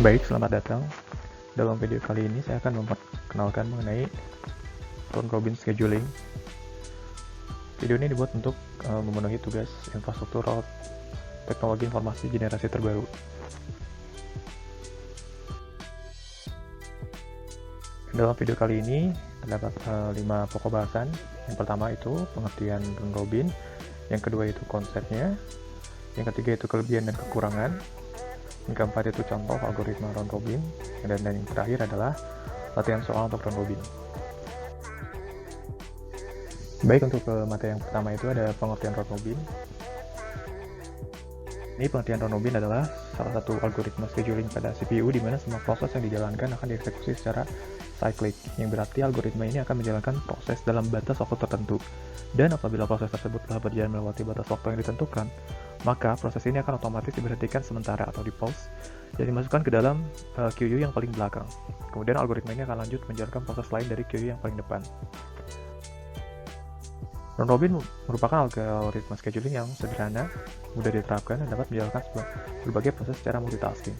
Baik, selamat datang. Dalam video kali ini saya akan memperkenalkan mengenai round robin scheduling. Video ini dibuat untuk memenuhi tugas infrastruktur teknologi informasi generasi terbaru. Dalam video kali ini terdapat 5 pokok bahasan. Yang pertama itu pengertian round robin, yang kedua itu konsepnya, yang ketiga itu kelebihan dan kekurangan, yang keempat itu contoh algoritma round robin, dan yang terakhir adalah latihan soal untuk round robin. Baik, untuk materi yang pertama itu ada pengertian round robin. Ini pengertian round robin adalah salah satu algoritma scheduling pada CPU di mana semua proses yang dijalankan akan dieksekusi secara cyclic, yang berarti algoritma ini akan menjalankan proses dalam batas waktu tertentu. Dan apabila proses tersebut telah berjalan melewati batas waktu yang ditentukan, maka proses ini akan otomatis diberhentikan sementara atau di pause dan dimasukkan ke dalam queue yang paling belakang. Kemudian algoritma ini akan lanjut menjalankan proses lain dari queue yang paling depan. Round robin merupakan algoritma scheduling yang sederhana, mudah diterapkan, dan dapat menjalankan berbagai proses secara multitasking.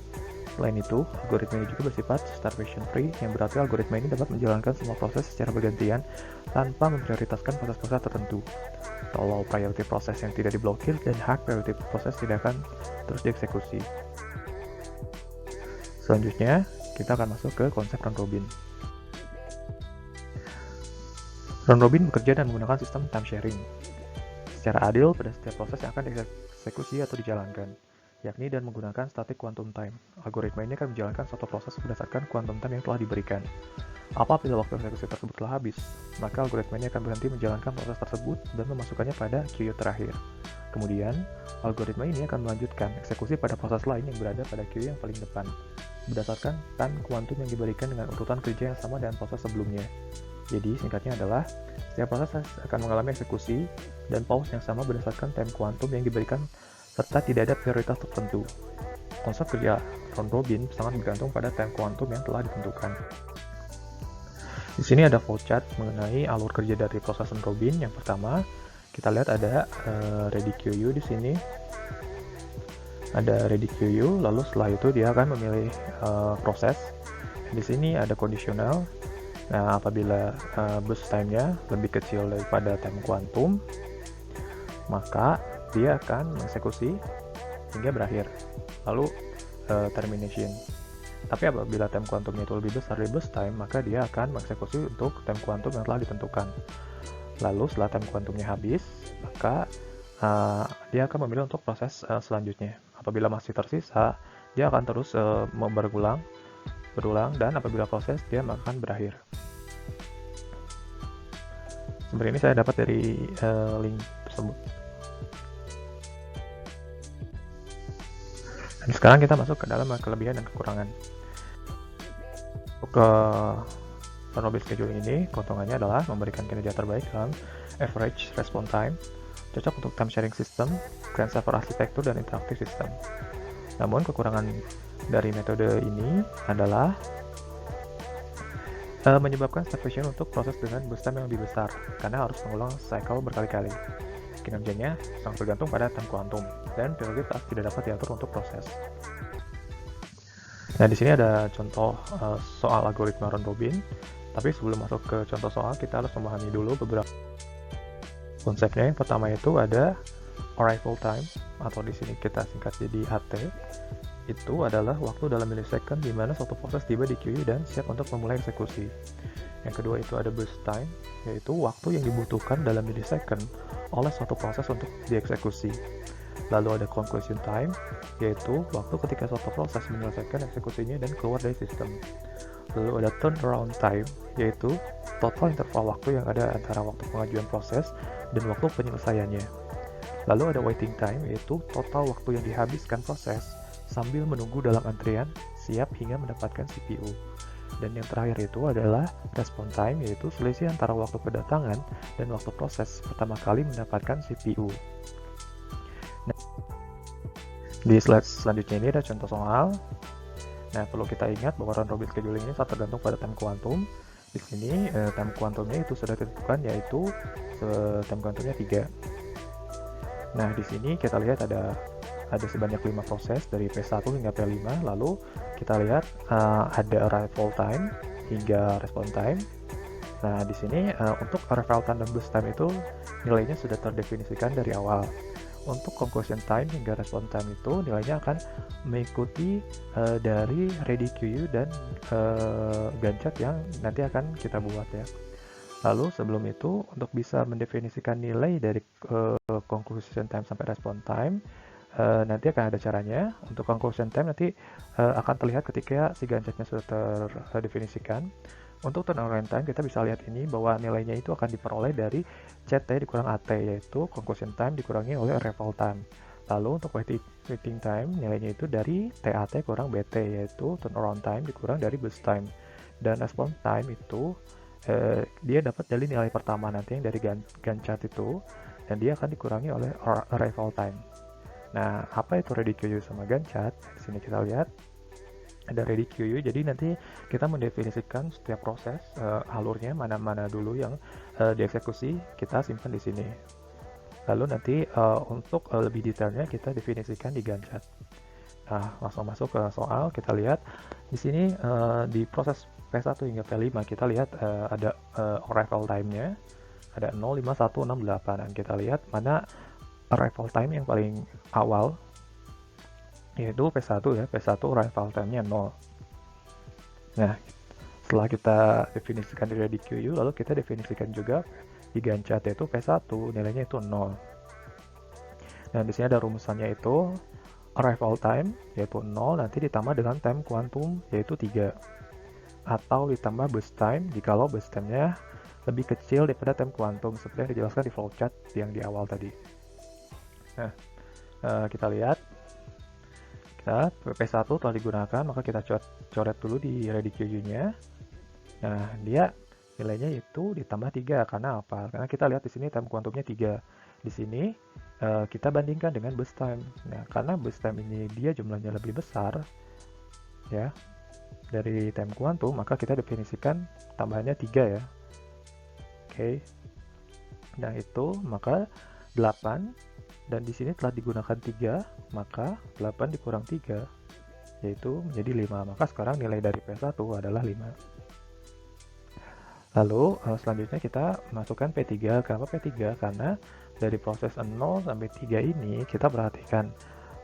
Selain itu, algoritma ini juga bersifat starvation free, yang berarti algoritma ini dapat menjalankan semua proses secara bergantian tanpa memprioritaskan proses-proses tertentu. Low priority proses yang tidak diblokir dan high priority proses tidak akan terus dieksekusi. Selanjutnya, kita akan masuk ke konsep round robin. Round robin bekerja dan menggunakan sistem time sharing secara adil pada setiap proses yang akan dieksekusi atau dijalankan, yakni dan menggunakan static quantum time. Algoritma ini akan menjalankan suatu proses berdasarkan quantum time yang telah diberikan. Apabila waktu eksekusi tersebut telah habis, maka algoritma ini akan berhenti menjalankan proses tersebut dan memasukkannya pada queue terakhir. Kemudian, algoritma ini akan melanjutkan eksekusi pada proses lain yang berada pada queue yang paling depan, berdasarkan time quantum yang diberikan dengan urutan kerja yang sama dengan proses sebelumnya. Jadi, singkatnya adalah, setiap proses akan mengalami eksekusi dan pause yang sama berdasarkan time quantum yang diberikan serta tidak ada prioritas tertentu. Konsep kerja round robin sangat bergantung pada time quantum yang telah ditentukan. Di sini ada flowchart mengenai alur kerja dari proses round robin. Yang pertama, kita lihat ada ready queue di sini. Ada ready queue, lalu setelah itu dia akan memilih proses. Di sini ada conditional. Nah, apabila burst time-nya lebih kecil daripada time quantum, maka dia akan mengeksekusi hingga berakhir. Lalu termination. Tapi apabila time quantumnya itu lebih besar dari burst time, maka dia akan mengeksekusi untuk time quantum yang telah ditentukan. Lalu setelah time quantumnya habis, maka dia akan memilih untuk proses selanjutnya. Apabila masih tersisa, dia akan terus berulang, dan apabila proses dia akan berakhir. Sumber ini saya dapat dari link tersebut. Dan sekarang kita masuk ke dalam kelebihan dan kekurangan. Untuk round robin scheduling ini, keuntungannya adalah memberikan kinerja terbaik dalam average response time, cocok untuk time sharing system, client server arsitektur, dan interactive system. Namun kekurangan dari metode ini adalah menyebabkan starvation untuk proses dengan burst time yang lebih besar, karena harus mengulang cycle berkali-kali. Kinerjanya sangat bergantung pada time quantum, dan prioritas tidak dapat diatur untuk proses. Nah, di sini ada contoh soal algoritma round robin, tapi sebelum masuk ke contoh soal, kita harus memahami dulu beberapa konsepnya. Yang pertama itu ada arrival time, atau di sini kita singkat jadi AT. Itu adalah waktu dalam millisecond di mana suatu proses tiba di queue dan siap untuk memulai eksekusi. Yang kedua itu ada burst time, yaitu waktu yang dibutuhkan dalam millisecond oleh suatu proses untuk dieksekusi. Lalu ada conclusion time, yaitu waktu ketika suatu proses menyelesaikan eksekusinya dan keluar dari sistem. Lalu ada turnaround time, yaitu total interval waktu yang ada antara waktu pengajuan proses dan waktu penyelesaiannya. Lalu ada waiting time, yaitu total waktu yang dihabiskan proses sambil menunggu dalam antrian siap hingga mendapatkan CPU. Dan yang terakhir itu adalah response time, yaitu selisih antara waktu kedatangan dan waktu proses pertama kali mendapatkan CPU. Nah, di slide selanjutnya ini ada contoh soal. Nah, perlu kita ingat bahwa round robin scheduling ini sangat tergantung pada time quantum. Di sini time quantumnya itu sudah ditentukan, yaitu time quantumnya 3. Nah, di sini kita lihat ada sebanyak 5 proses dari P1 hingga P5. Lalu kita lihat ada arrival time hingga response time. Nah, di sini untuk arrival time dan boost time itu nilainya sudah terdefinisikan dari awal. Untuk conclusion time hingga response time itu nilainya akan mengikuti dari ready queue dan Gantt chart yang nanti akan kita buat ya. Lalu sebelum itu, untuk bisa mendefinisikan nilai dari conclusion time sampai response time, nanti akan ada caranya. Untuk conclusion time nanti akan terlihat ketika si Gantt chart-nya sudah terdefinisikan. Untuk turnaround time kita bisa lihat ini bahwa nilainya itu akan diperoleh dari CT dikurang AT, yaitu conclusion time dikurangi oleh arrival time. Lalu untuk waiting time nilainya itu dari TAT kurang BT, yaitu turnaround time dikurang dari boost time. Dan response time itu dia dapat dari nilai pertama nanti yang dari Gantt chart itu, dan dia akan dikurangi oleh arrival time. Nah, apa itu ready queue sama Gantt chart? Di sini kita lihat ada ready queue, jadi nanti kita mendefinisikan setiap proses alurnya mana-mana dulu yang dieksekusi, kita simpan di sini. Lalu nanti untuk lebih detailnya kita definisikan di Gantt chart. Nah, langsung masuk ke soal. Kita lihat di sini di proses P1 hingga P5 kita lihat ada arrival time-nya ada 0, 5, 1, 6, 8, dan kita lihat mana arrival time yang paling awal, yaitu P1 ya. P1 arrival time-nya 0. Nah, setelah kita definisikan di ready queue, lalu kita definisikan juga di Gantt chart, yaitu P1 nilainya itu 0. Nah, di sini ada rumusannya, itu arrival time yaitu 0 nanti ditambah dengan time quantum yaitu 3, atau ditambah boost time jikalau boost time-nya lebih kecil daripada time quantum seperti yang dijelaskan di flowchart yang di awal tadi. Nah, kita lihat P1 telah digunakan, maka kita coret dulu di ready queue-nya. Nah, dia nilainya itu ditambah 3. Karena apa? Karena kita lihat di sini time quantumnya 3. Di sini kita bandingkan dengan boost time. Nah, karena boost time ini dia jumlahnya lebih besar ya dari time quantum, maka kita definisikan tambahannya 3 ya. Oke. Nah, itu maka 8, dan di sini telah digunakan 3, maka 8 dikurang 3 yaitu menjadi 5. Maka sekarang nilai dari P1 adalah 5. Lalu selanjutnya kita masukkan P3. Kenapa P3? Karena dari proses 0 sampai 3 ini kita perhatikan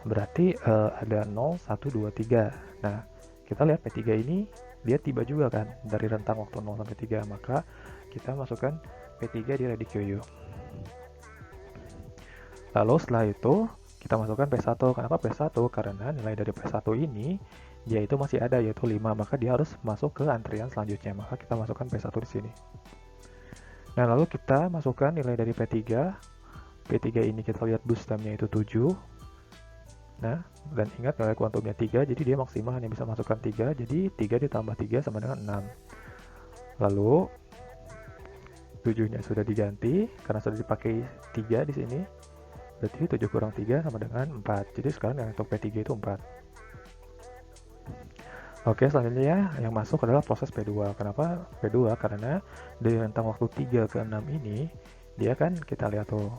berarti ada 0, 1, 2, 3. Nah, kita lihat P3 ini dia tiba juga kan dari rentang waktu 0 sampai 3, maka kita masukkan P3 di ready queue. Lalu setelah itu kita masukkan P1. Kenapa P1? Karena nilai dari P1 ini dia itu masih ada, yaitu 5, maka dia harus masuk ke antrian selanjutnya, maka kita masukkan P1 di sini. Nah, lalu kita masukkan nilai dari P3. P3 ini kita lihat boost time-nya itu 7. Nah, dan ingat nilai kuantumnya 3, jadi dia maksimal hanya bisa masukkan 3, jadi 3 ditambah 3 sama dengan 6. Lalu 7-nya sudah diganti karena sudah dipakai 3 di sini. Berarti 7 kurang 3 sama dengan 4. Jadi sekarang yang untuk P3 itu 4. Oke, selanjutnya yang masuk adalah proses P2. Kenapa P2? Karena dari rentang waktu 3 ke 6 ini, dia kan kita lihat tuh,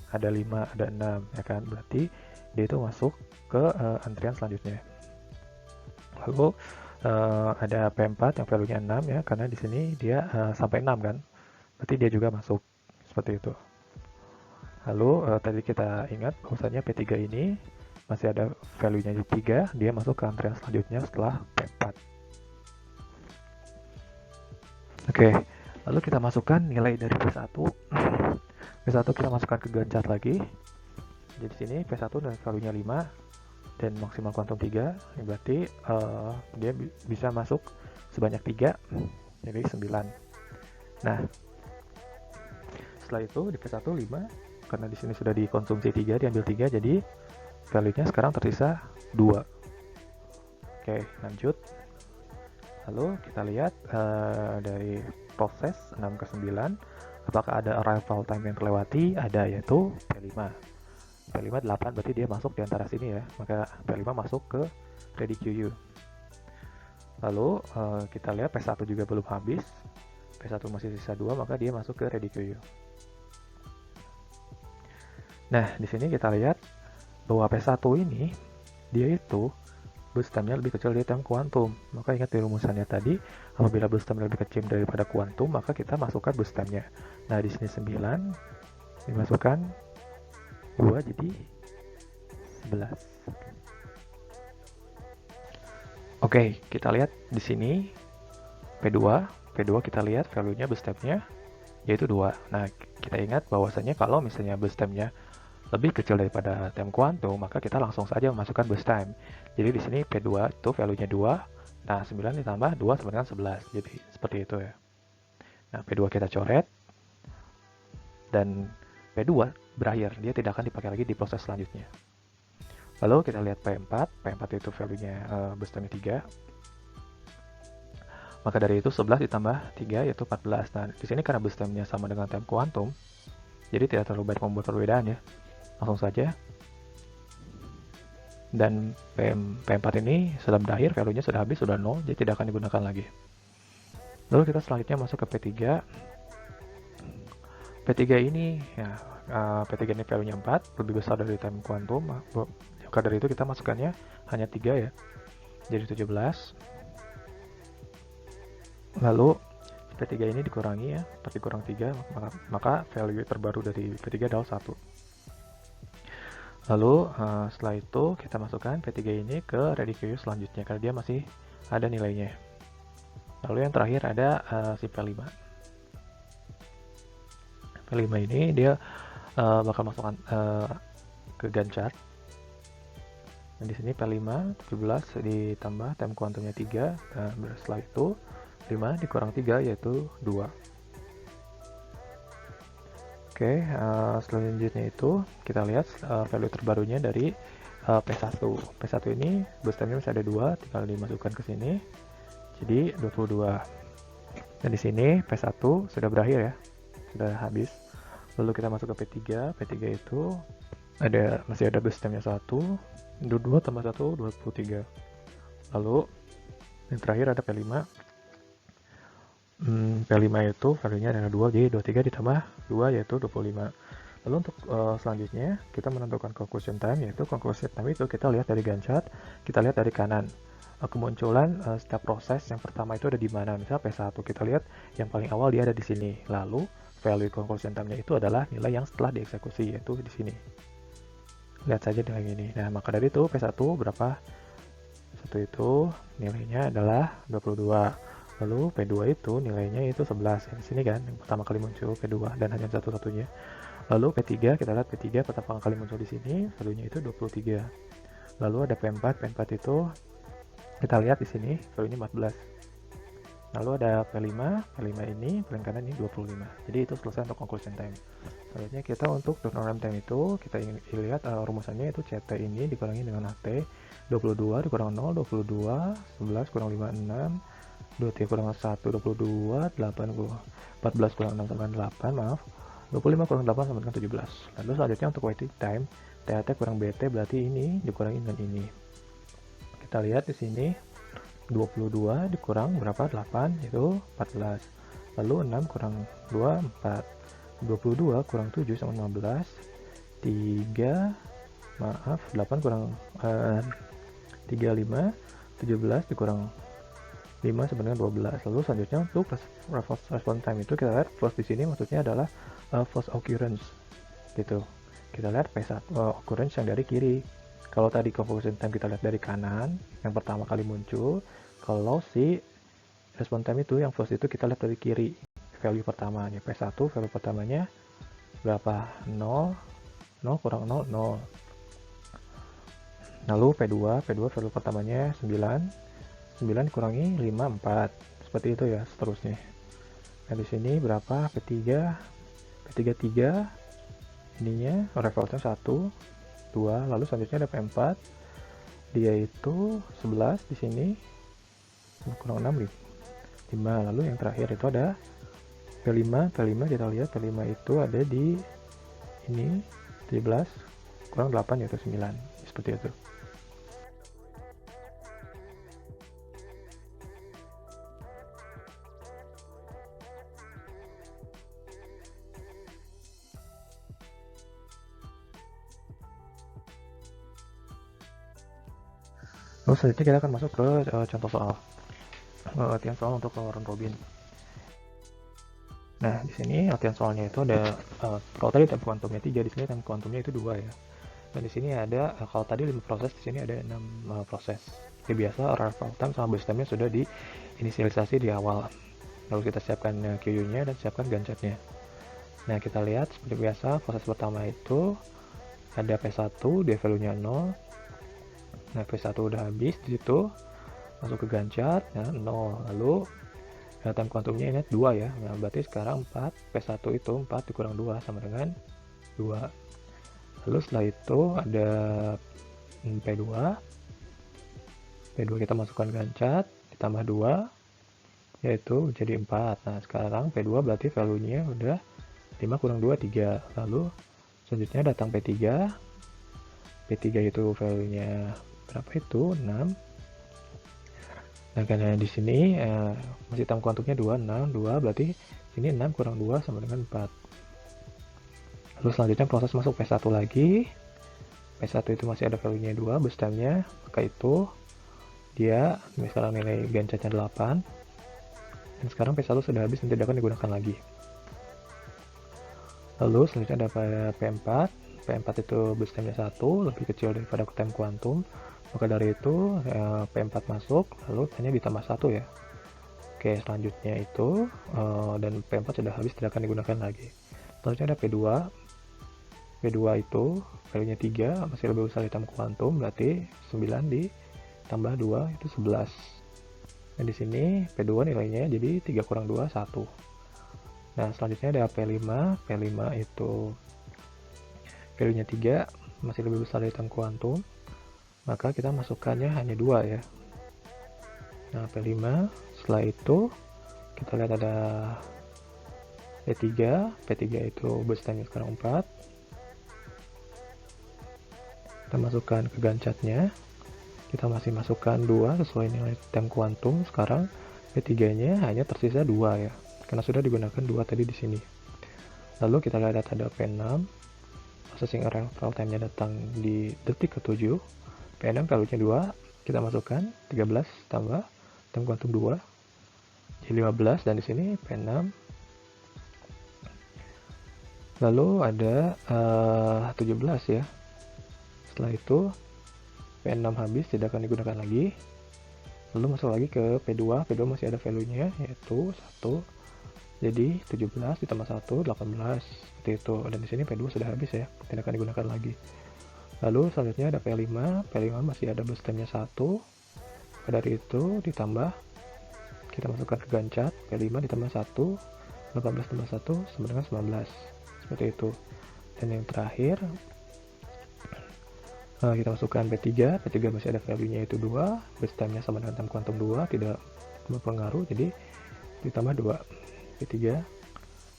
ada 5, ada 6, ya kan? Berarti dia itu masuk ke antrian selanjutnya. Lalu ada P4 yang value-nya 6 ya, karena di sini dia sampai 6 kan? Berarti dia juga masuk, seperti itu. Lalu tadi kita ingat bahwasanya P3 ini masih ada value-nya di 3, dia masuk ke antrian selanjutnya setelah P4. Oke, lalu kita masukkan nilai dari P1. P1 kita masukkan ke Gantt chart lagi. Jadi sini P1 dan value-nya 5 dan maksimal kuantum 3, berarti dia bisa masuk sebanyak 3, jadi 9. Nah, setelah itu di P1 5, karena di sini sudah dikonsumsi 3, diambil 3, jadi value-nya sekarang tersisa 2. Oke, lanjut. Lalu kita lihat dari proses 6 ke 9, apakah ada arrival time yang terlewati? Ada, yaitu P5. P5 8, berarti dia masuk di antara sini ya, maka P5 masuk ke ready queue. Lalu kita lihat P1 juga belum habis, P1 masih sisa 2, maka dia masuk ke ready queue. Nah, di sini kita lihat bahwa P1 ini dia itu base time-nya lebih kecil dari time kuantum. Maka ingat di rumusannya tadi, apabila base time lebih kecil daripada kuantum, maka kita masukkan base time-nya. Nah, di sini 9 dimasukkan 2 jadi 11. Oke, kita lihat di sini P2. P2 kita lihat value-nya base time-nya yaitu 2. Nah, kita ingat bahwasanya kalau misalnya base time-nya lebih kecil daripada time kuantum, maka kita langsung saja memasukkan base time. Jadi di sini P2 itu value-nya 2. Nah, 9 ditambah 2 sama dengan 11. Jadi seperti itu ya. Nah, P2 kita coret dan P2 berakhir. Dia tidak akan dipakai lagi di proses selanjutnya. Lalu kita lihat P4. P4 itu value-nya base time-nya 3. Maka dari itu 11 ditambah 3 yaitu 14. Nah, di sini karena base time-nya sama dengan time kuantum, jadi tidak terlalu banyak membuat perbedaan ya. Langsung saja. Dan P4 ini sudah berakhir, value-nya sudah habis, sudah 0, jadi tidak akan digunakan lagi. Lalu kita selanjutnya masuk ke P3. P3 ini ya, P3 ini value-nya 4, lebih besar dari time kuantum. Maka dari itu kita masukkannya hanya 3 ya. Jadi 17. Lalu P3 ini dikurangi ya, 4 dikurang 3, maka value terbaru dari P3 adalah 1. Lalu setelah itu kita masukkan P3 ini ke ready queue selanjutnya karena dia masih ada nilainya. Lalu yang terakhir ada si P5. P5 ini dia bakal masukkan ke Gantt chart. Dan di sini P5 17 ditambah time kuantumnya 3. Nah, setelah itu 5 dikurang 3 yaitu 2. Oke, selanjutnya itu kita lihat value terbarunya dari P1. P1 ini base time-nya masih ada 2, tinggal dimasukkan ke sini. Jadi 22. Dan di sini P1 sudah berakhir ya, sudah habis. Lalu kita masuk ke P3. P3 itu masih ada base time-nya 1, 22 tambah 1, 23. Lalu yang terakhir ada P5. P5 itu value-nya ada 2, jadi 23 ditambah 2 yaitu 25. Lalu untuk selanjutnya kita menentukan conclusion time, yaitu conclusion time itu kita lihat dari Gantt chart, kita lihat dari kanan. Kemunculan setiap proses yang pertama itu ada di mana. Misalnya P1 kita lihat yang paling awal dia ada di sini. Lalu value conclusion time-nya itu adalah nilai yang setelah dieksekusi, yaitu di sini. Lihat saja nilai ini. Nah, maka dari itu P1 berapa? P1 itu nilainya adalah 22. Lalu P2 itu nilainya itu 11 ya, di sini kan yang pertama kali muncul P2 dan hanya satu-satunya. Lalu P3 kita lihat P3 pertama kali muncul di sini, value-nya itu 23. Lalu ada P4, P4 itu kita lihat di sini value-nya 14. Lalu ada P5, P5 ini paling kanan ini 25. Jadi itu selesai untuk conclusion time. Selanjutnya kita untuk turnaround time itu kita ingin lihat rumusannya itu CT ini dikurangi dengan AT, 22 dikurang 0, 22, 11 kurang 5, 6, 23 kurang 1, 22, 8, 14 kurang 6 sama dengan 8, maaf. 25 kurang 8 sama dengan 17. Lalu selanjutnya untuk waiting time, TAT kurang BT berarti ini dikurangi dengan ini. Kita lihat di sini 22 dikurang berapa? 8 itu 14. Lalu 6 kurang 2, 4. 22 kurang 7 sama 15. 8 kurang 35. 17 dikurang 5 sebenarnya 12. Lalu selanjutnya untuk response time itu kita lihat first di sini maksudnya adalah first occurrence gitu. Kita lihat P1 occurrence yang dari kiri. Kalau tadi conclusion time kita lihat dari kanan yang pertama kali muncul, kalau si response time itu yang first itu kita lihat dari kiri. Value pertamanya P1 value pertamanya berapa? 0 kurang 0 0. Lalu P2 value pertamanya 9 dikurangi 5, 4. Seperti itu ya seterusnya. Nah di sini berapa? P3 3 ininya revoltnya 1, 2. Lalu selanjutnya ada P4. Dia itu 11 di sini. Kurang 6, 5. Lalu yang terakhir itu ada P5 kita lihat P5 itu ada di ini 17 kurang 8 yaitu 9. Seperti itu. Lalu selanjutnya kita akan masuk ke contoh soal, latihan soal untuk round robin. Nah, di sini latihan soalnya itu ada, kalau tadi time kuantumnya 3, di sini time kuantumnya itu 2 ya. Dan di sini ada, kalau tadi 5 proses, di sini ada 6 proses. Seperti biasa, arrival time sama base time-nya sudah diinisialisasi di awal. Lalu kita siapkan QU-nya dan siapkan gancetnya. Nah, kita lihat seperti biasa, proses pertama itu ada P1, dia value-nya 0. Nah, P1 udah habis di situ, masuk ke gancet, nah 0. Lalu time kuantumnya ingat 2 ya. Nah, berarti sekarang 4, P1 itu 4 dikurang 2 sama dengan 2. Lalu setelah itu ada P2. P2 kita masukkan gancet, ditambah 2, yaitu jadi 4. Nah, sekarang P2 berarti value-nya udah 5 kurang 2, 3. Lalu selanjutnya datang P3. P3 itu value-nya berapa itu? 6. Nah, karena di sini masih time kuantumnya 2, 6, 2 berarti sini 6 kurang 2 sama dengan 4. Lalu selanjutnya proses masuk P1 lagi. P1 itu masih ada value-nya 2, base time-nya, maka itu dia sekarang nilai gancetnya 8. Dan sekarang P1 sudah habis dan tidak akan digunakan lagi. Lalu selanjutnya ada P4. P4 itu base time-nya 1, lebih kecil daripada time kuantum. Maka dari itu P4 masuk, lalu hanya ditambah 1 ya. Oke, selanjutnya itu dan P4 sudah habis, tidak akan digunakan lagi. Selanjutnya ada P2. P2 itu value-nya 3, masih lebih besar dari time kuantum, berarti 9 ditambah 2 itu 11. Dan di sini P2 nilainya jadi 3 kurang 2, 1. Nah, selanjutnya ada P5. P5 itu value-nya 3, masih lebih besar dari time kuantum, maka kita masukkannya hanya 2 ya. Nah, P5, setelah itu kita lihat ada P3. P3 itu base time sekarang 4. Kita masukkan ke gancetnya. Kita masih masukkan 2 sesuai nilai time kuantum. Sekarang P3-nya hanya tersisa 2 ya, karena sudah digunakan 2 tadi di sini. Lalu kita lihat ada P6. Processing arrival time-nya datang di detik ke-7. P6 value-nya 2, kita masukkan 13 tambah time kuantum 2 jadi 15, dan di sini P6. Lalu ada 17 ya. Setelah itu P6 habis, tidak akan digunakan lagi. Lalu masuk lagi ke P2. P2 masih ada value-nya yaitu 1. Jadi 17 ditambah 1, 18 seperti itu. Dan di sini P2 sudah habis ya, tidak akan digunakan lagi. Lalu selanjutnya ada P5. P5 masih ada base time-nya 1. Dari itu ditambah, kita masukkan ke gancet, P5 ditambah 1, 18 tambah 1 sama dengan 19. Seperti itu. Dan yang terakhir, kita masukkan P3. P3 masih ada value-nya itu 2, base time-nya sama dengan time kuantum 2, tidak berpengaruh, jadi ditambah 2. P3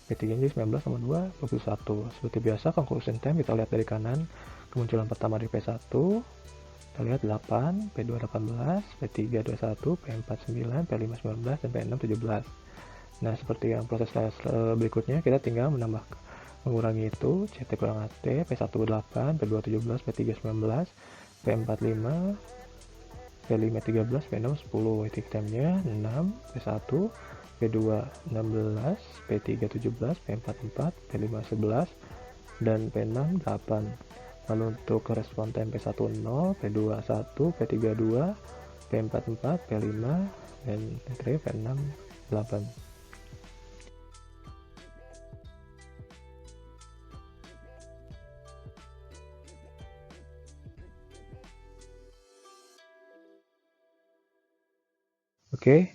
jadi 19 sama 2, 21. Seperti biasa, conclusion time kita lihat dari kanan. Kemunculan pertama di P1, kita lihat 8, P2 18, P3 21, P4 9, P5 19, dan P6 17. Nah, seperti yang proses berikutnya, kita tinggal mengurangi itu, CT kurang AT, P1 8, P2 17, P3 19, P4 5, P5 13, P6 10. Waiting time-nya 6, P1, P2 16, P3 17, P4 4, P5 11, dan P6 8. Lalu untuk respon time P1 0, P2 1, P3 2, P4 4, P5, dan terakhir P6 8. Oke,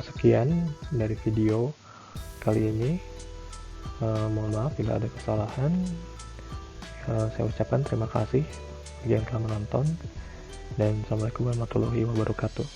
sekian dari video kali ini. Mohon maaf bila ada kesalahan. Saya ucapkan terima kasih bagi yang telah menonton, dan Assalamualaikum warahmatullahi wabarakatuh.